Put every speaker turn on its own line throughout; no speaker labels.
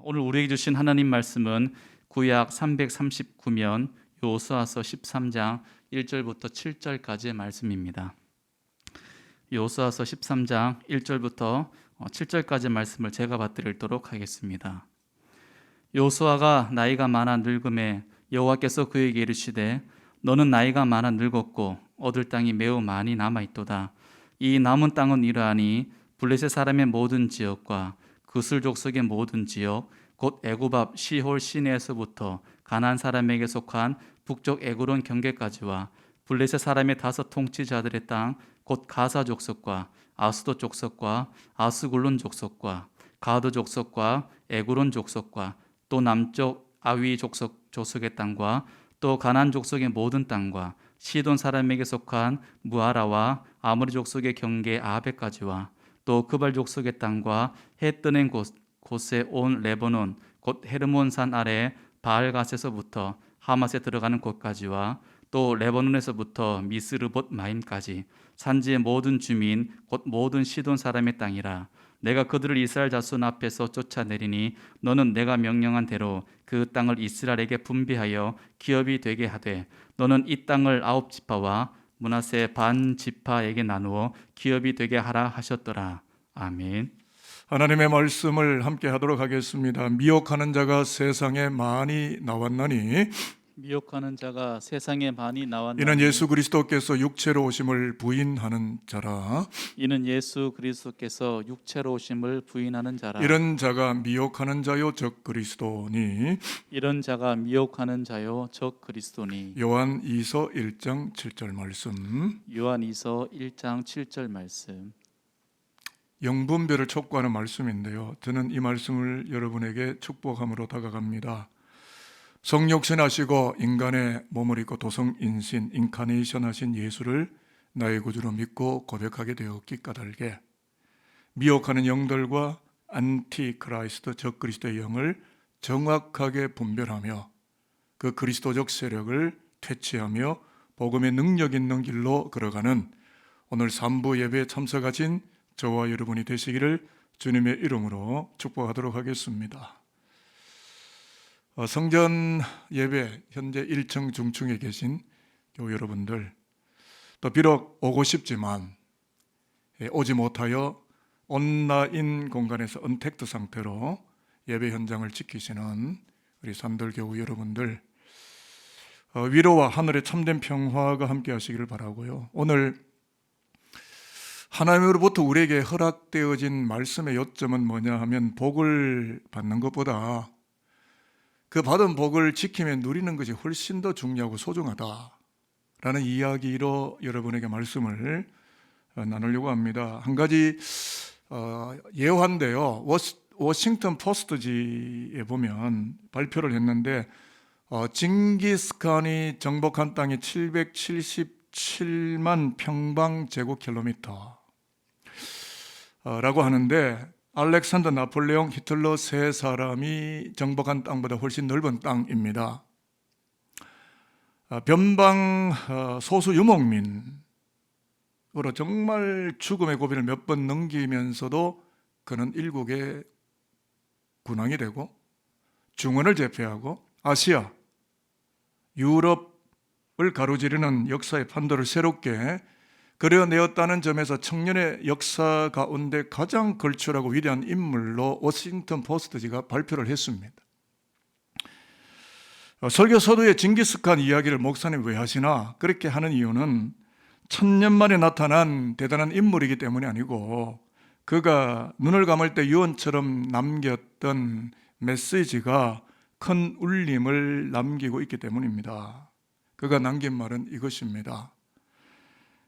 오늘 우리에게 주신 하나님 말씀은 구약 339면 여호수아서 13장 1절부터 7절까지의 말씀입니다. 여호수아서 13장 1절부터 7절까지의 말씀을 제가 받드리도록 하겠습니다. 여호수아가 나이가 많아 늙음에 여호와께서 그에게 이르시되 너는 나이가 많아 늙었고 얻을 땅이 매우 많이 남아있도다. 이 남은 땅은 이러하니 블레셋 사람의 모든 지역과 그술 족속의 모든 지역 곧 애굽 앞 시홀 시내에서부터 가나안 사람에게 속한 북쪽 에그론 경계까지와 블레셋 사람의 5 통치자들의 땅 곧 가사 족속과 아스도 족속과 아스굴론 족속과 가드 족속과 에그론 족속과 또 남쪽 아위 조속의 땅과 또 가나안 족속의 모든 땅과 시돈 사람에게 속한 무아라와 아모리 족속의 경계 아베까지와 또 그발 족속의 땅과 해 뜨는 곳에 온 레바논 곧 헤르몬산 아래 바알갓에서부터 하맛에 들어가는 곳까지와 또 레바논에서부터 미스르봇 마임까지 산지의 모든 주민 곧 모든 시돈 사람의 땅이라. 내가 그들을 이스라엘 자손 앞에서 쫓아내리니 너는 내가 명령한 대로 그 땅을 이스라엘에게 분배하여 기업이 되게 하되 너는 이 땅을 9지파와 므낫세 반 지파에게 나누어 기업이 되게 하라 하셨더라. 아멘.
하나님의 말씀을 함께 하도록 하겠습니다. 미혹하는 자가 세상에 많이 나왔나니
미혹하는 자가 세상에 많이 나왔나니
이는 예수 그리스도께서 육체로 오심을 부인하는 자라.
이는 예수 그리스도께서 육체로 오심을 부인하는 자라.
이런 자가 미혹하는 자요 적 그리스도니
이런 자가 미혹하는 자요 적 그리스도니.
요한 2서 1장 7절 말씀.
요한 2서 1장 7절 말씀.
영분별을 촉구하는 말씀인데요, 저는 이 말씀을 여러분에게 축복함으로 다가갑니다. 성육신 하시고 인간의 몸을 입고 도성인신 인카네이션 하신 예수를 나의 구주로 믿고 고백하게 되었기 까닭에 미혹하는 영들과 안티크라이스트 적 그리스도의 영을 정확하게 분별하며 그 그리스도적 세력을 퇴치하며 복음의 능력 있는 길로 걸어가는 오늘 3부 예배에 참석하신 저와 여러분이 되시기를 주님의 이름으로 축복하도록 하겠습니다. 성전 예배 현재 1층 중층에 계신 교우 여러분들, 또 비록 오고 싶지만 오지 못하여 온라인 공간에서 언택트 상태로 예배 현장을 지키시는 우리 산들 교우 여러분들, 위로와 하늘의 참된 평화가 함께 하시기를 바라고요. 오늘 하나님으로부터 우리에게 허락되어진 말씀의 요점은 뭐냐 하면 복을 받는 것보다 그 받은 복을 지키며 누리는 것이 훨씬 더 중요하고 소중하다라는 이야기로 여러분에게 말씀을 나누려고 합니다. 한 가지 예화인데요, 워싱턴 포스트지에 보면 발표를 했는데 징기스칸이 정복한 땅이 777만 평방제곱킬로미터 라고 하는데 알렉산더, 나폴레옹, 히틀러 세 사람이 정복한 땅보다 훨씬 넓은 땅입니다. 변방 소수 유목민으로 정말 죽음의 고비를 몇 번 넘기면서도 그는 일국의 군왕이 되고 중원을 제패하고 아시아, 유럽을 가로지르는 역사의 판도를 새롭게 그려내었다는 점에서 청년의 역사 가운데 가장 걸출하고 위대한 인물로 워싱턴 포스트지가 발표를 했습니다. 설교 서두에 징기스칸 이야기를 목사님 왜 하시나? 그렇게 하는 이유는 1000년 만에 나타난 대단한 인물이기 때문이 아니고 그가 눈을 감을 때 유언처럼 남겼던 메시지가 큰 울림을 남기고 있기 때문입니다. 그가 남긴 말은 이것입니다.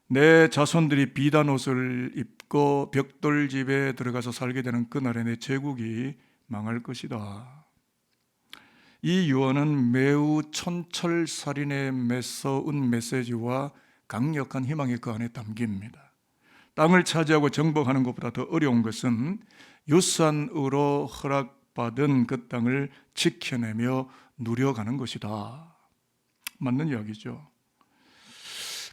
내 자손들이 비단 옷을 입고 벽돌집에 들어가서 살게 되는 그날에 내 제국이 망할 것이다. 이 유언은 매우 촌철살인에 매서운 메시지와 강력한 희망이 그 안에 담깁니다. 땅을 차지하고 정복하는 것보다 더 어려운 것은 유산으로 허락받은 그 땅을 지켜내며 누려가는 것이다. 맞는 이야기죠.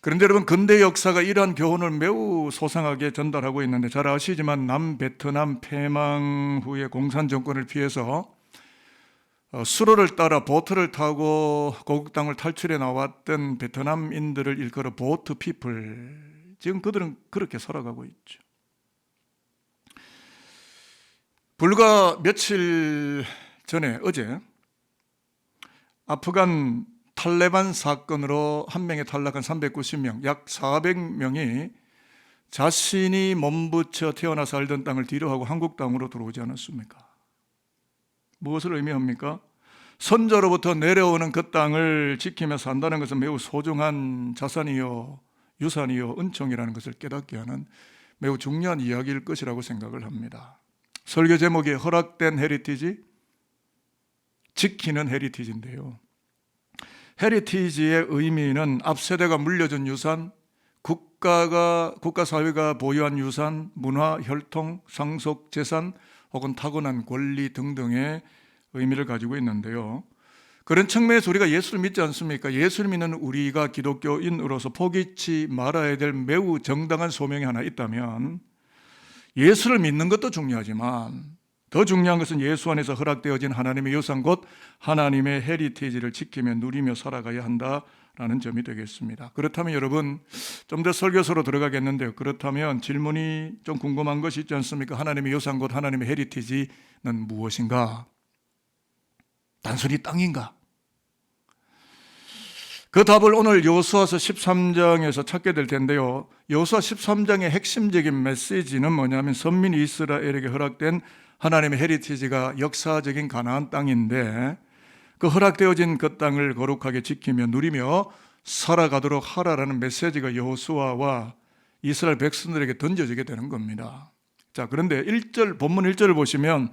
그런데 여러분, 근대 역사가 이러한 교훈을 매우 소상하게 전달하고 있는데 잘 아시지만 남베트남 패망 후에 공산 정권을 피해서 수로를 따라 보트를 타고 고국 땅을 탈출해 나왔던 베트남인들을 일컬어 보트 피플, 지금 그들은 그렇게 살아가고 있죠. 불과 며칠 전에 어제 아프간 탈레반 사건으로 한 명에 탈락한 390명, 약 400명이 자신이 몸부쳐 태어나 살던 땅을 뒤로하고 한국 땅으로 들어오지 않았습니까? 무엇을 의미합니까? 선조로부터 내려오는 그 땅을 지키며 산다는 것은 매우 소중한 자산이요, 유산이요, 은총이라는 것을 깨닫게 하는 매우 중요한 이야기일 것이라고 생각을 합니다. 설교 제목이 허락된 헤리티지, 지키는 헤리티지인데요. 헤리티지의 의미는 앞세대가 물려준 유산, 국가 사회가 보유한 유산, 문화, 혈통, 상속, 재산 혹은 타고난 권리 등등의 의미를 가지고 있는데요. 그런 측면에서 우리가 예수를 믿지 않습니까? 예수를 믿는 우리가 기독교인으로서 포기치 말아야 될 매우 정당한 소명이 하나 있다면 예수를 믿는 것도 중요하지만 더 중요한 것은 예수 안에서 허락되어진 하나님의 유산 곧 하나님의 헤리티지를 지키며 누리며 살아가야 한다라는 점이 되겠습니다. 그렇다면 여러분, 좀 더 설교서로 들어가겠는데요. 그렇다면 질문이 좀 궁금한 것이 있지 않습니까? 하나님의 유산 곧 하나님의 헤리티지는 무엇인가? 단순히 땅인가? 그 답을 오늘 여호수아서 13장에서 찾게 될 텐데요. 여호수아 13장의 핵심적인 메시지는 뭐냐면 선민 이스라엘에게 허락된 하나님의 헤리티지가 역사적인 가나안 땅인데 그 허락되어진 그 땅을 거룩하게 지키며 누리며 살아가도록 하라라는 메시지가 여호수아와 이스라엘 백성들에게 던져지게 되는 겁니다. 자, 그런데 본문 1절을 보시면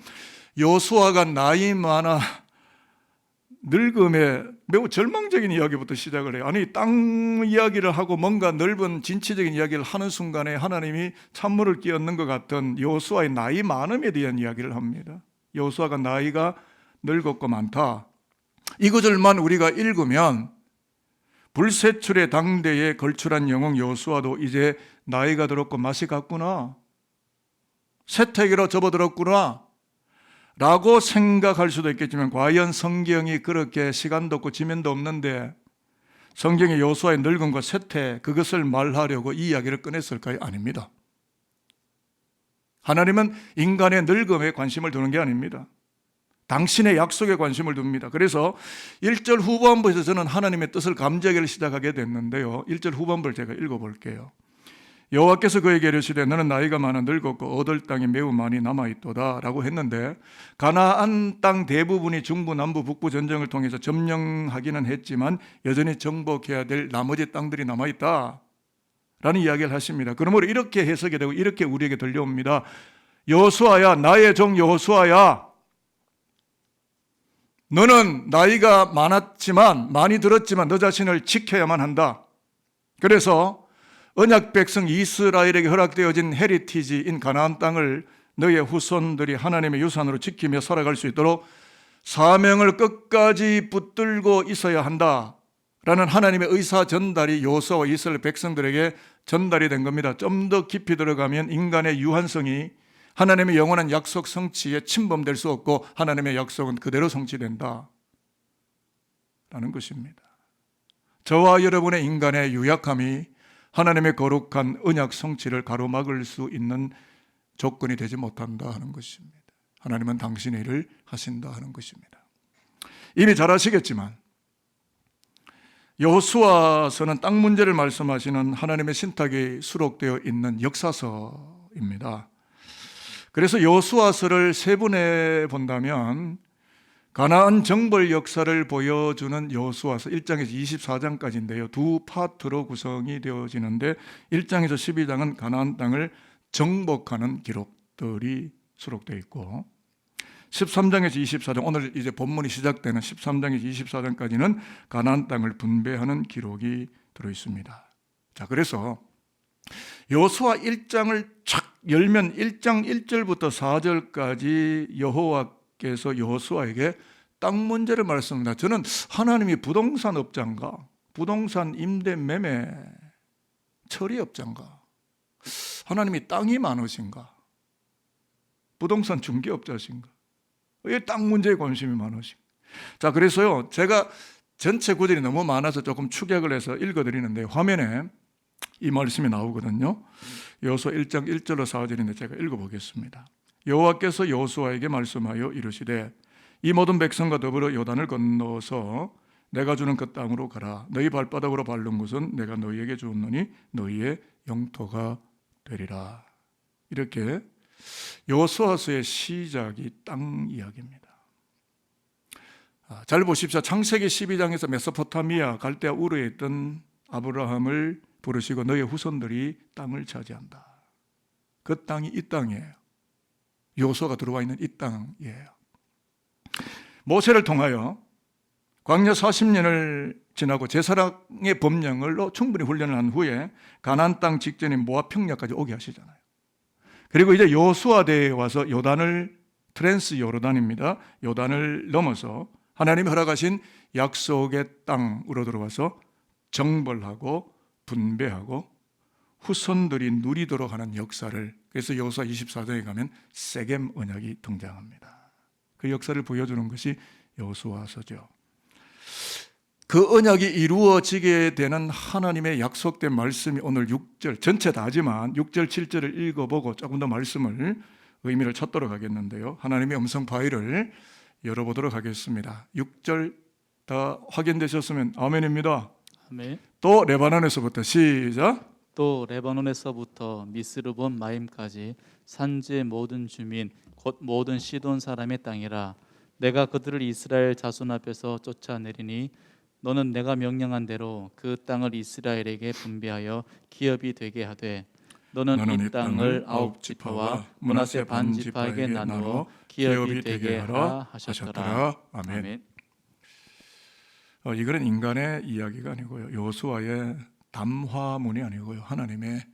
여호수아가 나이 많아 늙음에 매우 절망적인 이야기부터 시작을 해요. 아니, 땅 이야기를 하고 뭔가 넓은 진취적인 이야기를 하는 순간에 하나님이 찬물을 끼얹는 것 같은 여호수아의 나이 많음에 대한 이야기를 합니다. 여호수아가 나이가 늙었고 많다. 이 구절만 우리가 읽으면 불세출의 당대에 걸출한 영웅 여호수아도 이제 나이가 들었고 맛이 갔구나, 쇠퇴기로 접어들었구나 라고 생각할 수도 있겠지만 과연 성경이 그렇게 시간도 없고 지면도 없는데 성경의 여호수아의 늙음과 쇠퇴 그것을 말하려고 이 이야기를 꺼냈을까요? 아닙니다. 하나님은 인간의 늙음에 관심을 두는 게 아닙니다. 당신의 약속에 관심을 둡니다. 그래서 1절 후반부에서 저는 하나님의 뜻을 감지하기를 시작하게 됐는데요. 1절 후반부를 제가 읽어볼게요. 여호와께서 그에게 이르시되 너는 나이가 많아 늙었고 얻을 땅이 매우 많이 남아있도다 라고 했는데 가나안 땅 대부분이 중부, 남부, 북부 전쟁을 통해서 점령하기는 했지만 여전히 정복해야 될 나머지 땅들이 남아있다 라는 이야기를 하십니다. 그러므로 이렇게 해석이 되고 이렇게 우리에게 들려옵니다. 여호수아야, 나의 종 여호수아야, 너는 나이가 많이 들었지만 너 자신을 지켜야만 한다. 그래서 언약 백성 이스라엘에게 허락되어진 헤리티지인 가나안 땅을 너의 후손들이 하나님의 유산으로 지키며 살아갈 수 있도록 사명을 끝까지 붙들고 있어야 한다라는 하나님의 의사 전달이 여호수아와 이스라엘 백성들에게 전달이 된 겁니다. 좀 더 깊이 들어가면 인간의 유한성이 하나님의 영원한 약속 성취에 침범될 수 없고 하나님의 약속은 그대로 성취된다 라는 것입니다. 저와 여러분의 인간의 유약함이 하나님의 거룩한 언약 성취를 가로막을 수 있는 조건이 되지 못한다 하는 것입니다. 하나님은 당신의 일을 하신다 하는 것입니다. 이미 잘 아시겠지만 여호수아서는 땅 문제를 말씀하시는 하나님의 신탁이 수록되어 있는 역사서입니다. 그래서 여호수아서를 세분해 본다면 가나안 정벌 역사를 보여주는 여호수아서 1장에서 24장까지인데요. 두 파트로 구성이 되어지는데 1장에서 12장은 가나안 땅을 정복하는 기록들이 수록되어 있고 13장에서 24장, 오늘 이제 본문이 시작되는 13장에서 24장까지는 가나안 땅을 분배하는 기록이 들어 있습니다. 자, 그래서 여호수아 1장을 착 열면 1장 1절부터 4절까지 여호와께서 여호수아에게 땅 문제를 말씀합니다. 저는 하나님이 부동산 업자인가, 부동산 임대 매매 처리 업자인가, 하나님이 땅이 많으신가, 부동산 중개업자신가, 왜 땅 문제에 관심이 많으신가, 자, 그래서요, 제가 전체 구절이 너무 많아서 조금 축약을 해서 읽어드리는데 화면에 이 말씀이 나오거든요. 여호수아 1장 1절로 4절인데 제가 읽어보겠습니다. 여호와께서 여호수아에게 말씀하여 이르시되 이 모든 백성과 더불어 요단을 건너서 내가 주는 그 땅으로 가라. 너희 발바닥으로 밟는 곳은 내가 너희에게 주었노니 너희의 영토가 되리라. 이렇게 여호수아서의 시작이 땅 이야기입니다. 잘 보십시오. 창세기 12장에서 메소포타미아 갈대아 우르에 있던 아브라함을 부르시고 너의 후손들이 땅을 차지한다. 그 땅이 이 땅이에요. 여호수아가 들어와 있는 이 땅이에요. 모세를 통하여 광야 40년을 지나고 제사장의 법령으로 충분히 훈련을 한 후에 가나안 땅 직전인 모압 평야까지 오게 하시잖아요. 그리고 이제 여호수아 대에 와서 요단을 트랜스 요르단입니다. 요단을 넘어서 하나님이 허락하신 약속의 땅으로 들어와서 정벌하고 분배하고 후손들이 누리도록 하는 역사를, 그래서 여호수아 24장에 가면 세겜 언약이 등장합니다. 그 역사를 보여주는 것이 여호수아서죠. 그 언약이 이루어지게 되는 하나님의 약속된 말씀이 오늘 6절, 전체 다지만 6절, 7절을 읽어보고 조금 더 말씀을, 의미를 찾도록 하겠는데요. 하나님의 음성 파일을 열어보도록 하겠습니다. 6절 다 확인되셨으면 아멘입니다.
아멘.
또 레바논에서부터 시작.
또 레바논에서부터 미스르본 마임까지 산지의 모든 주민 곧 모든 시돈 사람의 땅이라. 내가 그들을 이스라엘 자손 앞에서 쫓아내리니 너는 내가 명령한 대로 그 땅을 이스라엘에게 분배하여 기업이 되게 하되 너는 이 땅을 아홉 지파와 므낫세 반 지파에게 나누어 기업이 되게 하라 하셨더라.
아멘. 이거는 인간의 이야기가 아니고요, 여호수아의 담화문이 아니고요, 하나님의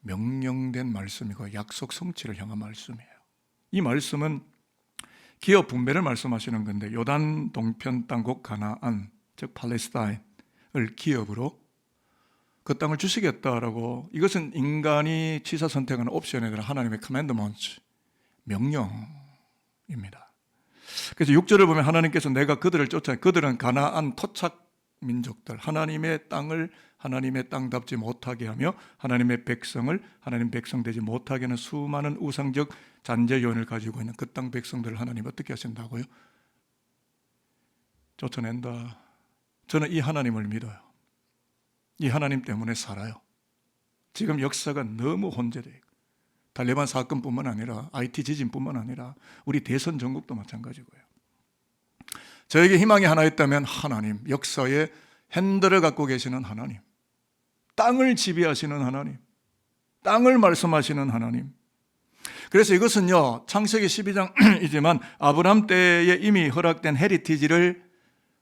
명령된 말씀이고 약속 성취를 향한 말씀이에요. 이 말씀은 기업 분배를 말씀하시는 건데, 요단 동편 땅 곧 가나안, 즉 팔레스타인을 기업으로 그 땅을 주시겠다라고, 이것은 인간이 취사 선택하는 옵션에 대한 하나님의 커맨드먼트, 명령입니다. 그래서 6절을 보면 하나님께서 내가 그들을 쫓아, 그들은 가나안 토착 민족들, 하나님의 땅을 하나님의 땅답지 못하게 하며 하나님의 백성을 하나님 백성 되지 못하게 하는 수많은 우상적 잔재 요인을 가지고 있는 그 땅 백성들을 하나님 어떻게 하신다고요? 쫓아낸다. 저는 이 하나님을 믿어요. 이 하나님 때문에 살아요. 지금 역사가 너무 혼재되어 있고, 달레반 사건뿐만 아니라 IT 지진뿐만 아니라 우리 대선 전국도 마찬가지고요. 저에게 희망이 하나 있다면 하나님, 역사의 핸들을 갖고 계시는 하나님, 땅을 지배하시는 하나님, 땅을 말씀하시는 하나님. 그래서 이것은요, 창세기 12장이지만 아브라함 때에 이미 허락된 헤리티지를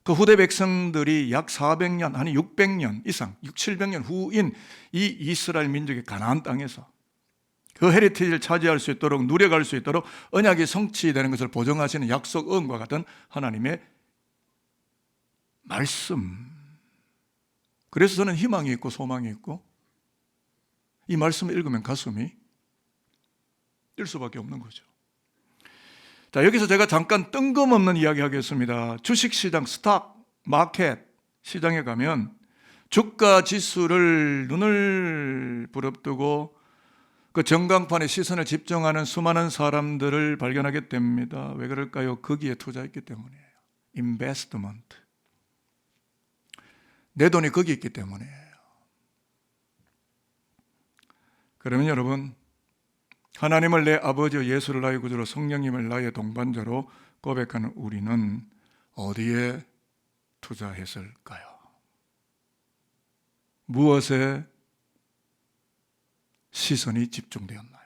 그 후대 백성들이 약 400년, 아니 600년 이상, 700년 후인 이 이스라엘 민족의 가나안 땅에서 그 헤리티지를 차지할 수 있도록, 누려갈 수 있도록 언약이 성취되는 것을 보증하시는 약속 언과 같은 하나님의 말씀. 그래서 저는 희망이 있고 소망이 있고, 이 말씀을 읽으면 가슴이 뛸 수밖에 없는 거죠. 자, 여기서 제가 잠깐 뜬금없는 이야기 하겠습니다. 주식시장, 스탁, 마켓 시장에 가면 주가 지수를 눈을 부릅뜨고 그 전광판에 시선을 집중하는 수많은 사람들을 발견하게 됩니다. 왜 그럴까요? 거기에 투자했기 때문이에요. 인베스트먼트. 내 돈이 거기 있기 때문이에요. 그러면 여러분, 하나님을 내 아버지요 예수를 나의 구주로 성령님을 나의 동반자로 고백하는 우리는 어디에 투자했을까요? 무엇에 시선이 집중되었나요?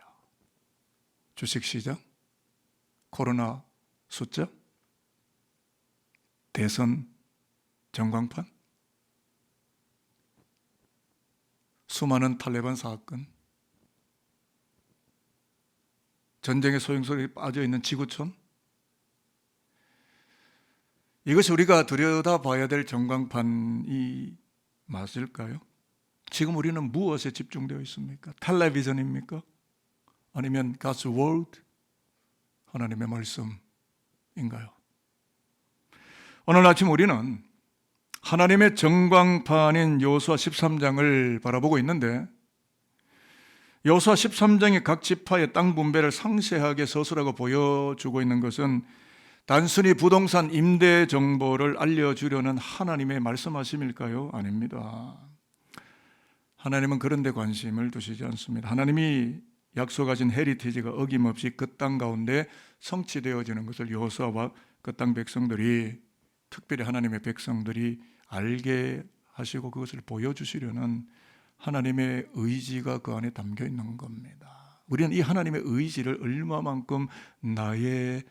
주식시장? 코로나 숫자? 대선 전광판? 수많은 탈레반 사건? 전쟁의 소용돌이에 빠져있는 지구촌? 이것이 우리가 들여다봐야 될 전광판이 맞을까요? 지금 우리는 무엇에 집중되어 있습니까? 텔레비전입니까? 아니면 God's Word? 하나님의 말씀인가요? 오늘 아침 우리는 하나님의 전광판인 여호수아 13장을 바라보고 있는데, 여호수아 13장이 각 지파의 땅 분배를 상세하게 서술하고 보여주고 있는 것은 단순히 부동산 임대 정보를 알려주려는 하나님의 말씀하심일까요? 아닙니다. 하나님은 그런 데 관심을 두시지 않습니다. 하나님이 약속하신 헤리티지가 어김없이 그 땅 가운데 성취되어지는 것을 여호수아와 그 땅 백성들이, 특별히 하나님의 백성들이 알게 하시고 그것을 보여주시려는 하나님의 의지가 그 안에 담겨 있는 겁니다. 우리는 이 하나님의 의지를 얼마만큼 나의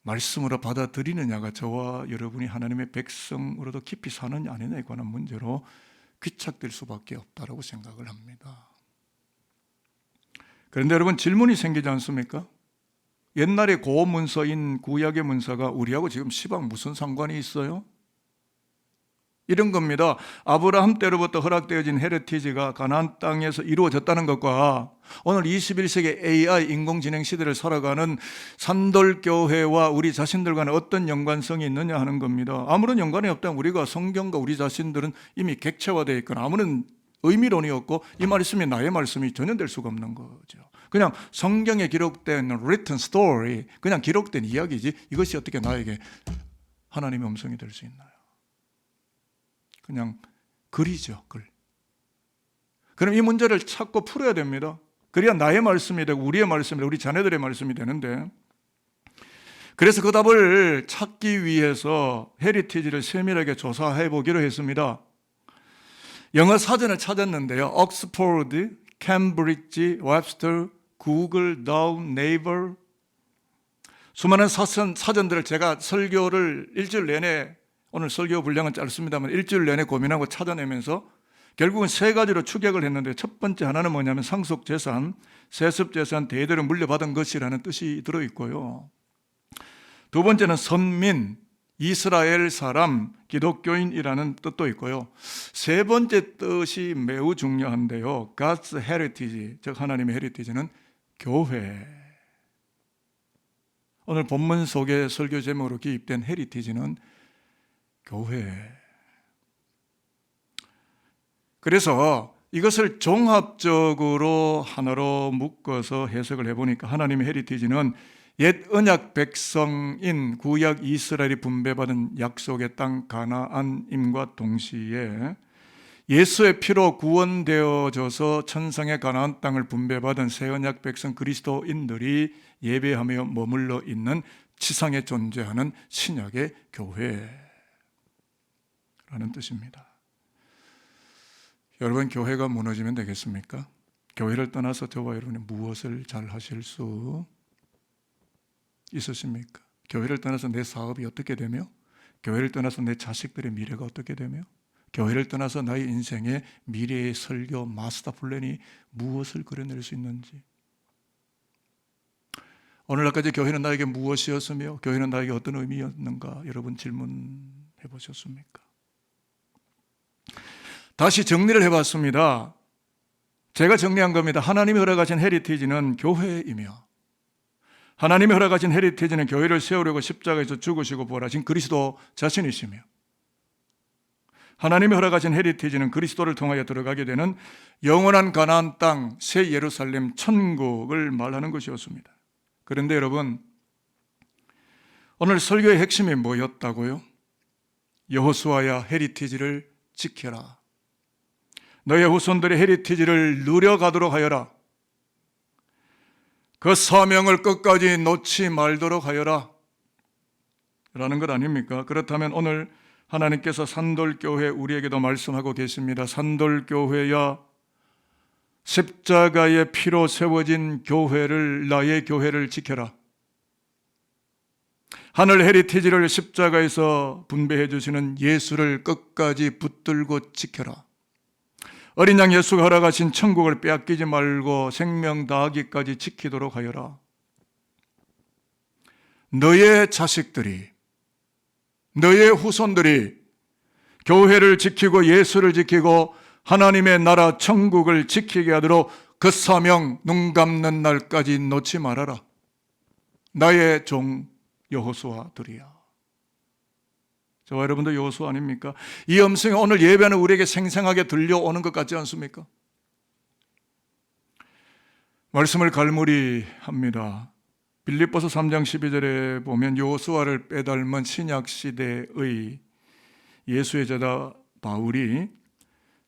말씀으로 받아들이느냐가 저와 여러분이 하나님의 백성으로도 깊이 사느냐 아니냐에 관한 문제로 귀착될 수밖에 없다고 생각을 합니다. 그런데 여러분, 질문이 생기지 않습니까? 옛날에 고문서인 구약의 문서가 우리하고 지금 시방 무슨 상관이 있어요? 이런 겁니다. 아브라함 때로부터 허락되어진 헤리티지가 가나안 땅에서 이루어졌다는 것과 오늘 21세기 AI 인공지능 시대를 살아가는 산돌교회와 우리 자신들과는 어떤 연관성이 있느냐 하는 겁니다. 아무런 연관이 없다면 우리가 성경과 우리 자신들은 이미 객체화되어 있거나 아무런 의미론이 없고 이 말씀이 나의 말씀이 전혀 될 수가 없는 거죠. 그냥 성경에 기록된 written story, 그냥 기록된 이야기지 이것이 어떻게 나에게 하나님의 음성이 될 수 있나요? 그냥 글이죠, 글. 그럼 이 문제를 찾고 풀어야 됩니다. 그래야 나의 말씀이 되고 우리의 말씀이 되고 우리 자녀들의 말씀이 되는데, 그래서 그 답을 찾기 위해서 헤리티지를 세밀하게 조사해 보기로 했습니다. 영어 사전을 찾았는데요, 옥스포드, 캠브리지, 웹스터, 구글, 다운, 네이버, 수많은 사전들을 제가 설교를 일주일 내내, 오늘 설교 분량은 짧습니다만 일주일 내내 고민하고 찾아내면서 결국은 세 가지로 추격을 했는데, 첫 번째 하나는 뭐냐면 상속재산, 세습재산, 대대로 물려받은 것이라는 뜻이 들어있고요. 두 번째는 선민, 이스라엘 사람, 기독교인이라는 뜻도 있고요. 세 번째 뜻이 매우 중요한데요, God's heritage, 즉 하나님의 헤리티지는 교회. 오늘 본문 속에 설교 제목으로 기입된 헤리티지는 교회. 그래서 이것을 종합적으로 하나로 묶어서 해석을 해보니까 하나님의 헤리티지는 옛 언약 백성인 구약 이스라엘이 분배받은 약속의 땅 가나안임과 동시에 예수의 피로 구원되어져서 천상의 가나안 땅을 분배받은 새 언약 백성 그리스도인들이 예배하며 머물러 있는 지상에 존재하는 신약의 교회라는 뜻입니다. 여러분, 교회가 무너지면 되겠습니까? 교회를 떠나서 저와 여러분이 무엇을 잘 하실 수 있으십니까? 교회를 떠나서 내 사업이 어떻게 되며, 교회를 떠나서 내 자식들의 미래가 어떻게 되며, 교회를 떠나서 나의 인생의 미래의 설교 마스터 플랜이 무엇을 그려낼 수 있는지, 오늘날까지 교회는 나에게 무엇이었으며 교회는 나에게 어떤 의미였는가, 여러분 질문해 보셨습니까? 다시 정리를 해봤습니다. 제가 정리한 겁니다. 하나님이 허락하신 헤리티지는 교회이며, 하나님이 허락하신 헤리티지는 교회를 세우려고 십자가에서 죽으시고 부활하신 그리스도 자신이시며, 하나님이 허락하신 헤리티지는 그리스도를 통하여 들어가게 되는 영원한 가나안 땅, 새 예루살렘, 천국을 말하는 것이었습니다. 그런데 여러분, 오늘 설교의 핵심이 뭐였다고요? 여호수아야, 헤리티지를 지켜라. 너의 후손들의 헤리티지를 누려가도록 하여라. 그 사명을 끝까지 놓지 말도록 하여라 라는 것 아닙니까? 그렇다면 오늘 하나님께서 산돌교회 우리에게도 말씀하고 계십니다. 산돌교회야, 십자가의 피로 세워진 교회를, 나의 교회를 지켜라. 하늘 헤리티지를 십자가에서 분배해 주시는 예수를 끝까지 붙들고 지켜라. 어린 양 예수가 허락하신 천국을 빼앗기지 말고 생명 다하기까지 지키도록 하여라. 너의 자식들이, 너의 후손들이 교회를 지키고 예수를 지키고 하나님의 나라 천국을 지키게 하도록 그 사명 눈 감는 날까지 놓지 말아라. 나의 종 여호수아들이야. 저와 여러분도 여호수아 아닙니까? 이 음성이 오늘 예배는 우리에게 생생하게 들려오는 것 같지 않습니까? 말씀을 갈무리합니다. 빌립보서 3장 12절에 보면 여호수아를 빼닮은 신약 시대의 예수의 제자 바울이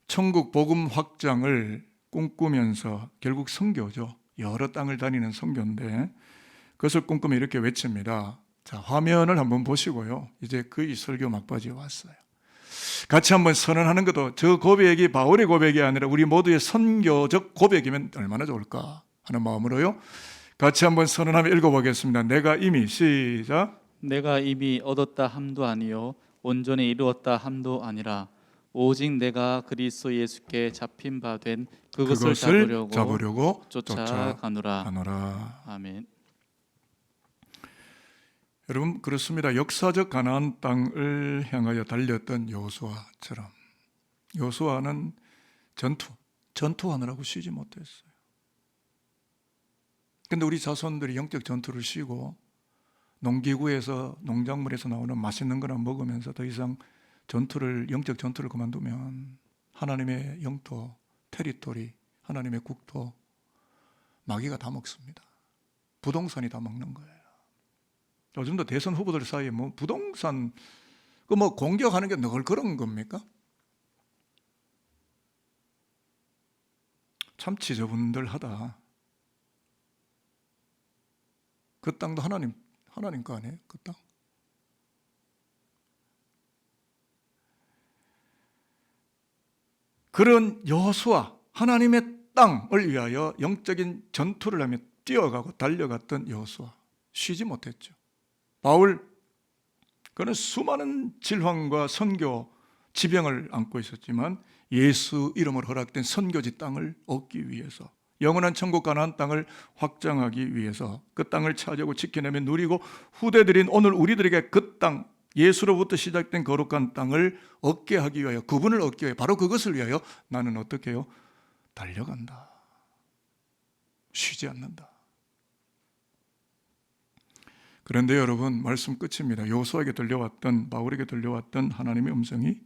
천국 복음 확장을 꿈꾸면서 결국 선교죠. 여러 땅을 다니는 선교인데 그것을 꿈꾸며 이렇게 외칩니다. 자, 화면을 한번 보시고요. 이제 거의 설교 막바지에 왔어요. 같이 한번 선언하는 것도 저 고백이 바울의 고백이 아니라 우리 모두의 선교적 고백이면 얼마나 좋을까 하는 마음으로요. 같이 한번 선언하며 읽어보겠습니다. 내가 이미 시작.
내가 이미 얻었다 함도 아니요 온전히 이루었다 함도 아니라 오직 내가 그리스도 예수께 잡힌 바 된 그것을 잡으려고 쫓아가노라. 아멘.
여러분 그렇습니다. 역사적 가나안 땅을 향하여 달렸던 여호수아처럼 여호수아는 전투하느라고 쉬지 못했어요. 근데 우리 자손들이 영적 전투를 쉬고 농기구에서 농작물에서 나오는 맛있는 거나 먹으면서 더 이상 영적 전투를 그만두면 하나님의 영토, 테리토리, 하나님의 국토 마귀가 다 먹습니다. 부동산이 다 먹는 거예요. 요즘도 대선 후보들 사이에 뭐 부동산 공격하는 게 늘 그런 겁니까? 참 지저분들하다. 그 땅도 하나님 거 아니에요? 그 땅? 그런 여호수아 하나님의 땅을 위하여 영적인 전투를 하며 뛰어가고 달려갔던 여호수아 쉬지 못했죠. 바울 그는 수많은 질환과 선교 지병을 안고 있었지만 예수 이름으로 허락된 선교지 땅을 얻기 위해서 영원한 천국 가나안 땅을 확장하기 위해서 그 땅을 차지하고 지켜내며 누리고 후대들인 오늘 우리들에게 그 땅 예수로부터 시작된 거룩한 땅을 얻게 하기 위하여 그분을 얻기 위하여 바로 그것을 위하여 나는 어떻게 해요? 달려간다. 쉬지 않는다. 그런데 여러분 말씀 끝입니다. 여호수아에게 들려왔던 바울에게 들려왔던 하나님의 음성이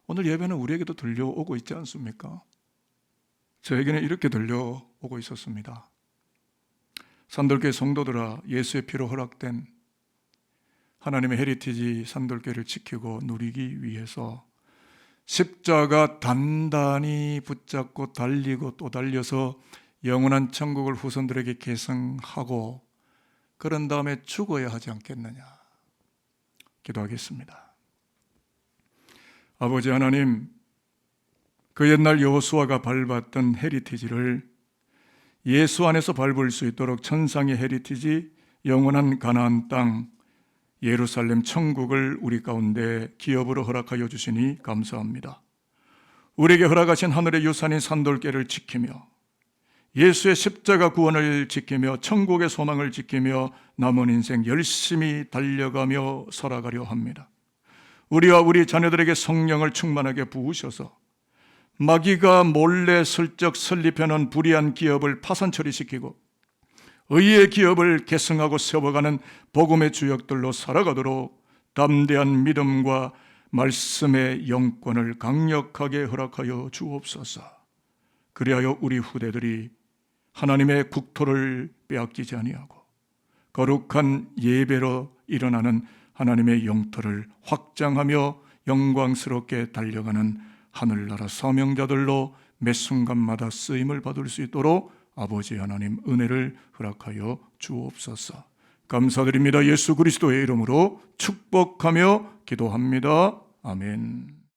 오늘 예배는 우리에게도 들려오고 있지 않습니까? 저에게는 이렇게 들려오고 있었습니다. 산돌교회 성도들아, 예수의 피로 허락된 하나님의 헤리티지 산돌교회를 지키고 누리기 위해서 십자가 단단히 붙잡고 달리고 또 달려서 영원한 천국을 후손들에게 계승하고 그런 다음에 죽어야 하지 않겠느냐. 기도하겠습니다. 아버지 하나님, 그 옛날 여호수아가 밟았던 헤리티지를 예수 안에서 밟을 수 있도록 천상의 헤리티지, 영원한 가나안 땅, 예루살렘 천국을 우리 가운데 기업으로 허락하여 주시니 감사합니다. 우리에게 허락하신 하늘의 유산인 산돌교를 지키며 예수의 십자가 구원을 지키며 천국의 소망을 지키며 남은 인생 열심히 달려가며 살아가려 합니다. 우리와 우리 자녀들에게 성령을 충만하게 부으셔서 마귀가 몰래 슬쩍 설립해놓은 불의한 기업을 파산 처리시키고 의의 기업을 계승하고 세워가는 복음의 주역들로 살아가도록 담대한 믿음과 말씀의 영권을 강력하게 허락하여 주옵소서. 그리하여 우리 후대들이 하나님의 국토를 빼앗기지 아니하고 거룩한 예배로 일어나는 하나님의 영토를 확장하며 영광스럽게 달려가는 하늘나라 사명자들로 매 순간마다 쓰임을 받을 수 있도록 아버지 하나님 은혜를 허락하여 주옵소서. 감사드립니다. 예수 그리스도의 이름으로 축복하며 기도합니다. 아멘.